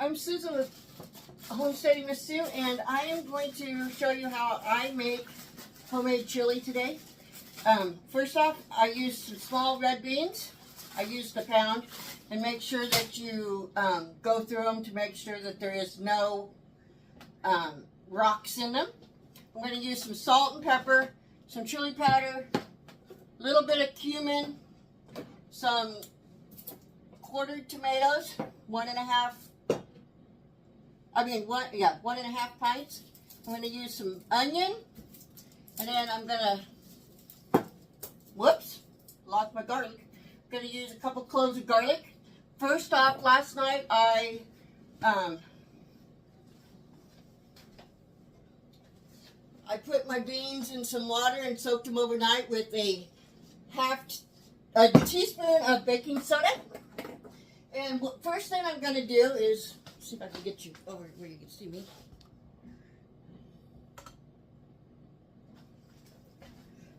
I'm Susan with Homesteading with Sue, and I am going to show you how I make homemade chili today. First off, I used some small red beans. I used a pound, and make sure that you go through them to make sure that there is no rocks in them. I'm going to use some salt and pepper, some chili powder, a little bit of cumin, some quartered tomatoes, 1.5 pints. I'm going to use some onion, and then I'm going to, lost my garlic. I'm going to use a couple cloves of garlic. First off, last night I put my beans in some water and soaked them overnight with a teaspoon of baking soda. And first thing I'm going to do is, see if I can get you over where you can see me.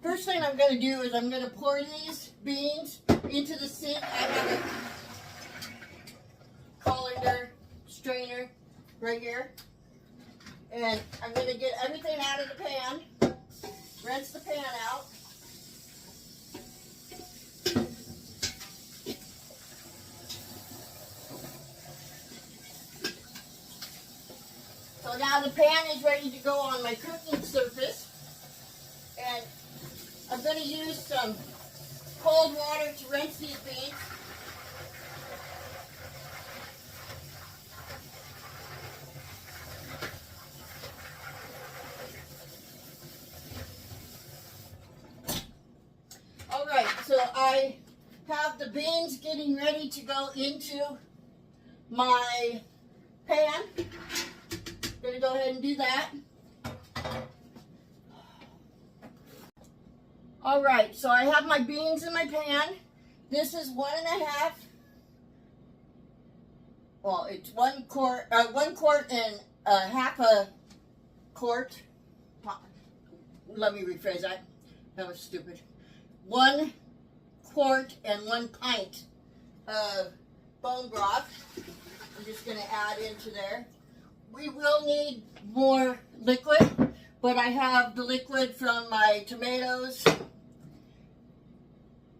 First thing I'm going to do is I'm going to pour these beans into the sink. I have a colander strainer right here. And I'm going to get everything out of the pan, rinse the pan out. So now the pan is ready to go on my cooking surface. And I'm going to use some cold water to rinse these beans. Alright, so I have the beans getting ready to go into my pan. I'm going to go ahead and do that. Alright, so I have my beans in my pan. This is 1.5. Well, it's 1 quart and half a quart. Let me rephrase that. That was stupid. 1 quart and 1 pint of bone broth. I'm just going to add into there. We will need more liquid, but I have the liquid from my tomatoes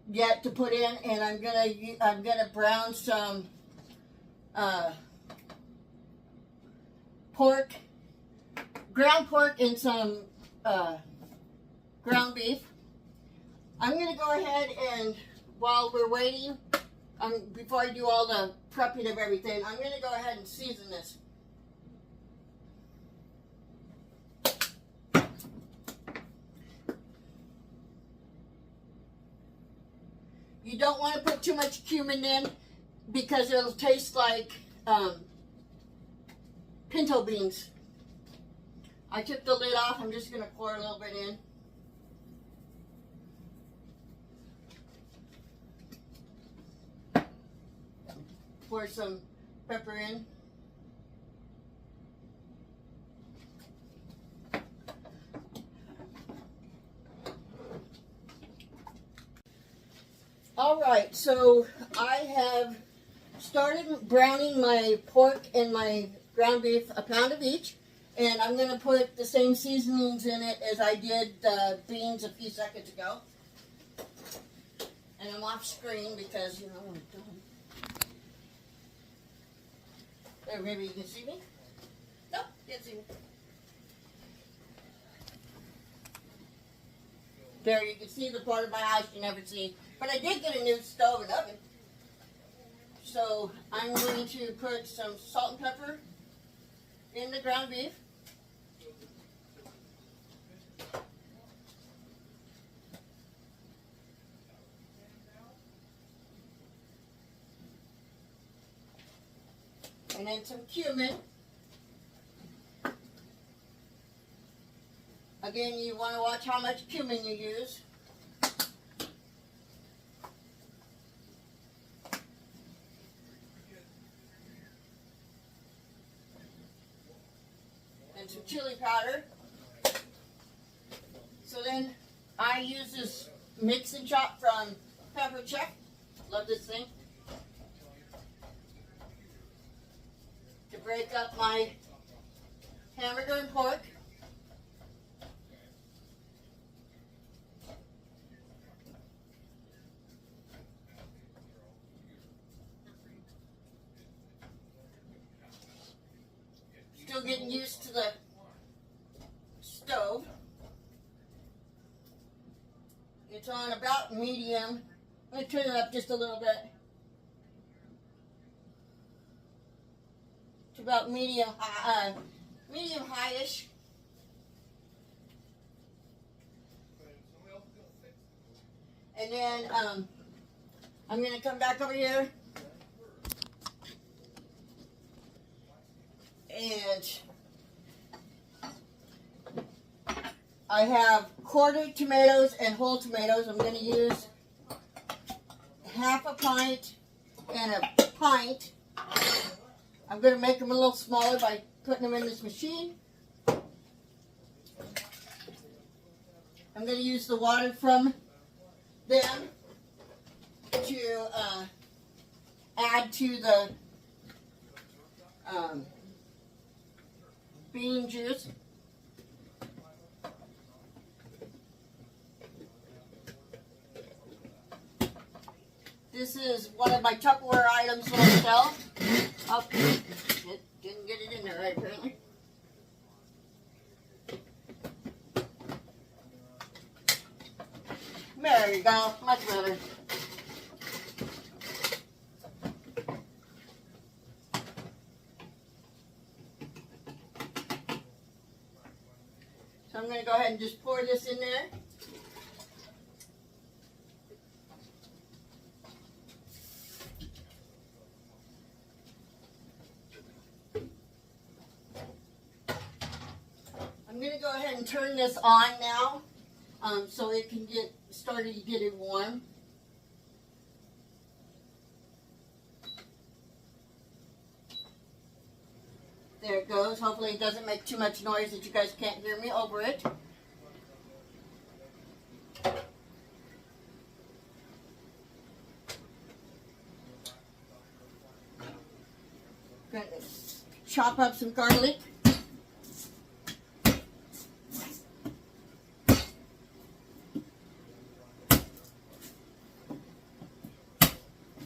yet to put in, and I'm gonna brown some pork, ground pork, and some ground beef. I'm gonna go ahead and while we're waiting, before I do all the prepping of everything, I'm gonna go ahead and season this. You don't want to put too much cumin in because it'll taste like pinto beans. I took the lid off. I'm just going to pour a little bit in. Pour some pepper in. Alright, so I have started browning my pork and my ground beef, a pound of each, and I'm going to put the same seasonings in it as I did the beans a few seconds ago. And I'm off screen because, you know, I'm done. There, maybe you can see me? Nope, can't see me. There, you can see the part of my house you never see. But I did get a new stove and oven. So I'm going to put some salt and pepper in the ground beef. And then some cumin. Again, you want to watch how much cumin you use. And some chili powder. So then I use this mix and chop from Pepper Check. Love this thing. To break up my hamburger and pork. Still getting used to the stove. It's on about medium. I'm going to turn it up just a little bit. It's about medium high-ish. And then I'm going to come back over here and I have quartered tomatoes and whole tomatoes. I'm going to use half a pint and a pint. I'm going to make them a little smaller by putting them in this machine. I'm going to use the water from them to add to the bean juice. This is one of my Tupperware items that I sell. Oh, didn't get it in there right, apparently. There you go, much better. So I'm going to go ahead and just pour this in there. I'm going to go ahead and turn this on now so it can get started to get it warm. There it goes. Hopefully it doesn't make too much noise that you guys can't hear me over it. Going to chop up some garlic.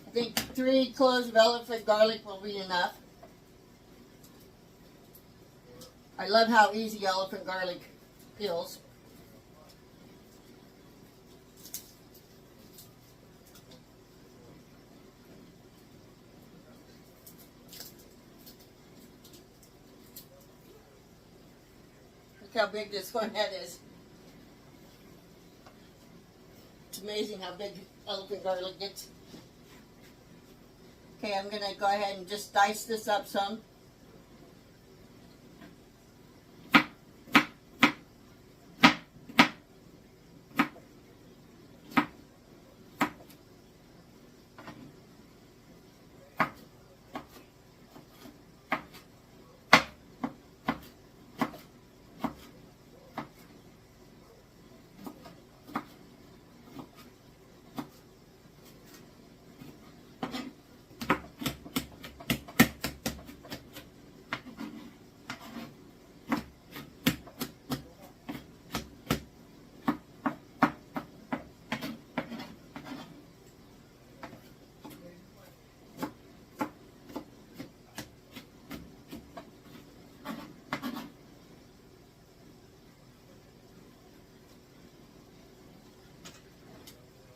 I think 3 cloves of elephant garlic will be enough. I love how easy elephant garlic peels. Look how big this one head is. It's amazing how big elephant garlic gets. Okay, I'm going to go ahead and just dice this up some.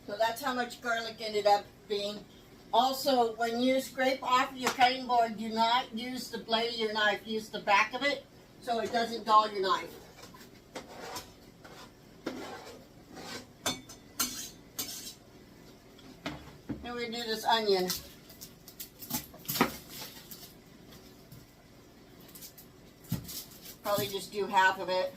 So that's how much garlic ended up being. Also, when you scrape off your cutting board, do not use the blade of your knife. Use the back of it so it doesn't dull your knife. Then we do this onion. Probably just do half of it.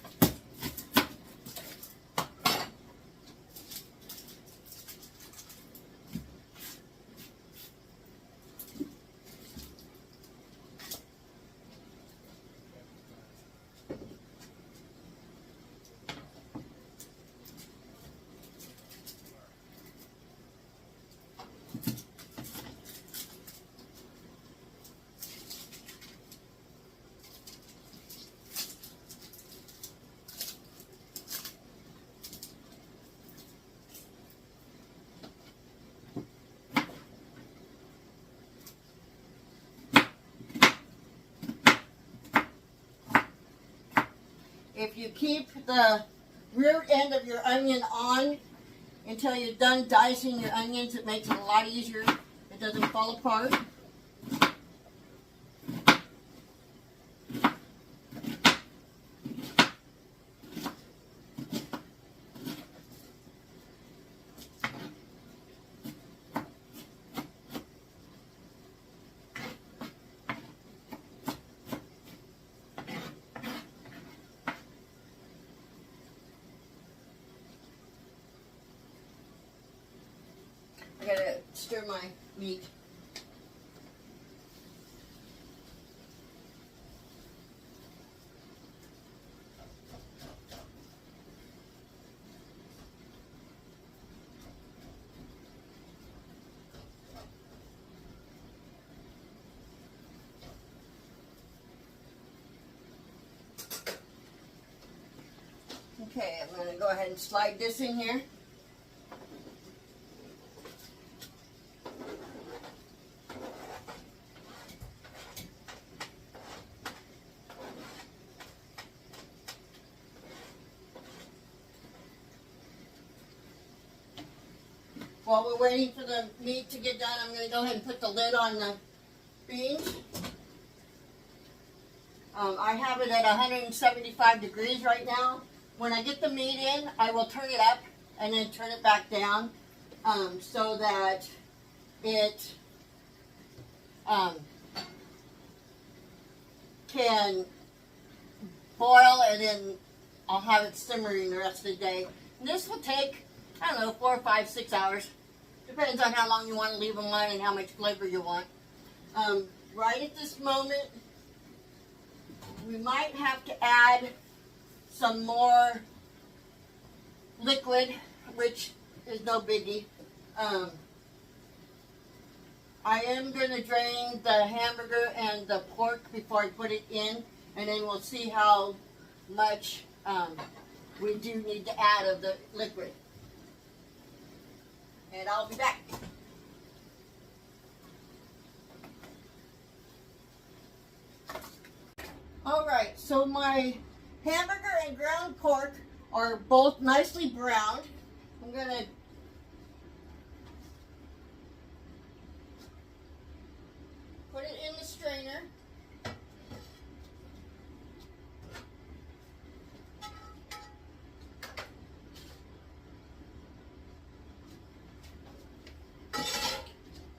if you keep the rear end of your onion on until you're done dicing your onions, it makes it a lot easier. It doesn't fall apart. I gotta stir my meat. Okay, I'm gonna go ahead and slide this in here. While we're waiting for the meat to get done, I'm going to go ahead and put the lid on the beans. I have it at 175 degrees right now. When I get the meat in, I will turn it up and then turn it back down so that it can boil, and then I'll have it simmering the rest of the day. And this will take, I don't know, 4, 5, 6 hours. Depends on how long you want to leave them on and how much flavor you want. Right at this moment, we might have to add some more liquid, which is no biggie. I am going to drain the hamburger and the pork before I put it in, and then we'll see how much we do need to add of the liquid. And I'll be back. Alright, so my hamburger and ground pork are both nicely browned. I'm going to put it in the strainer.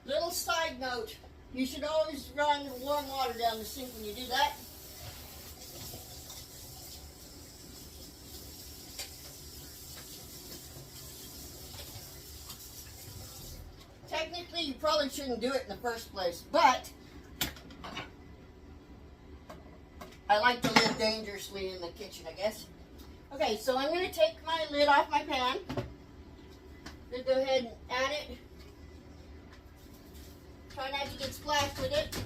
Little side note, you should always run warm water down the sink when you do that. Technically, you probably shouldn't do it in the first place, but I like to live dangerously in the kitchen, I guess. Okay, so I'm going to take my lid off my pan. Then go ahead and add it. Try not to get splashed with it.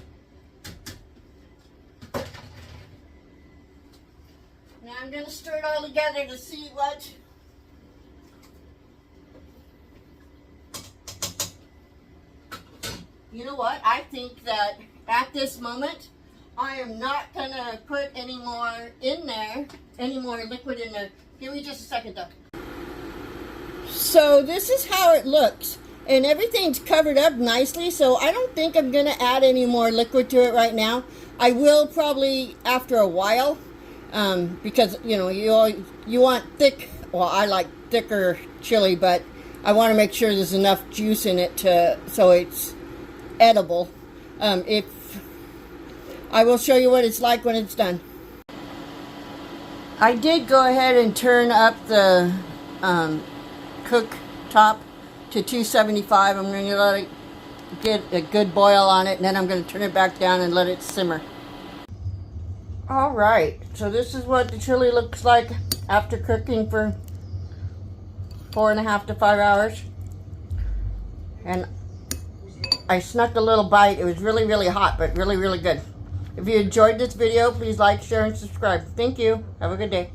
Now I'm going to stir it all together to see what you know what? I think that at this moment, I am not going to put any more in there, any more liquid in there. Give me just a second though. So this is how it looks. And everything's covered up nicely, so I don't think I'm going to add any more liquid to it right now. I will probably after a while, because, you know, you want thick, well, I like thicker chili, but I want to make sure there's enough juice in it so it's edible. If I will show you what it's like when it's done. I did go ahead and turn up the cooktop to 275. I'm going to let it get a good boil on it, and then I'm going to turn it back down and let it simmer. Alright, so this is what the chili looks like after cooking for 4.5 to 5 hours. And I snuck a little bite. It was really, really hot, but really, really good. If you enjoyed this video, please like, share, and subscribe. Thank you. Have a good day.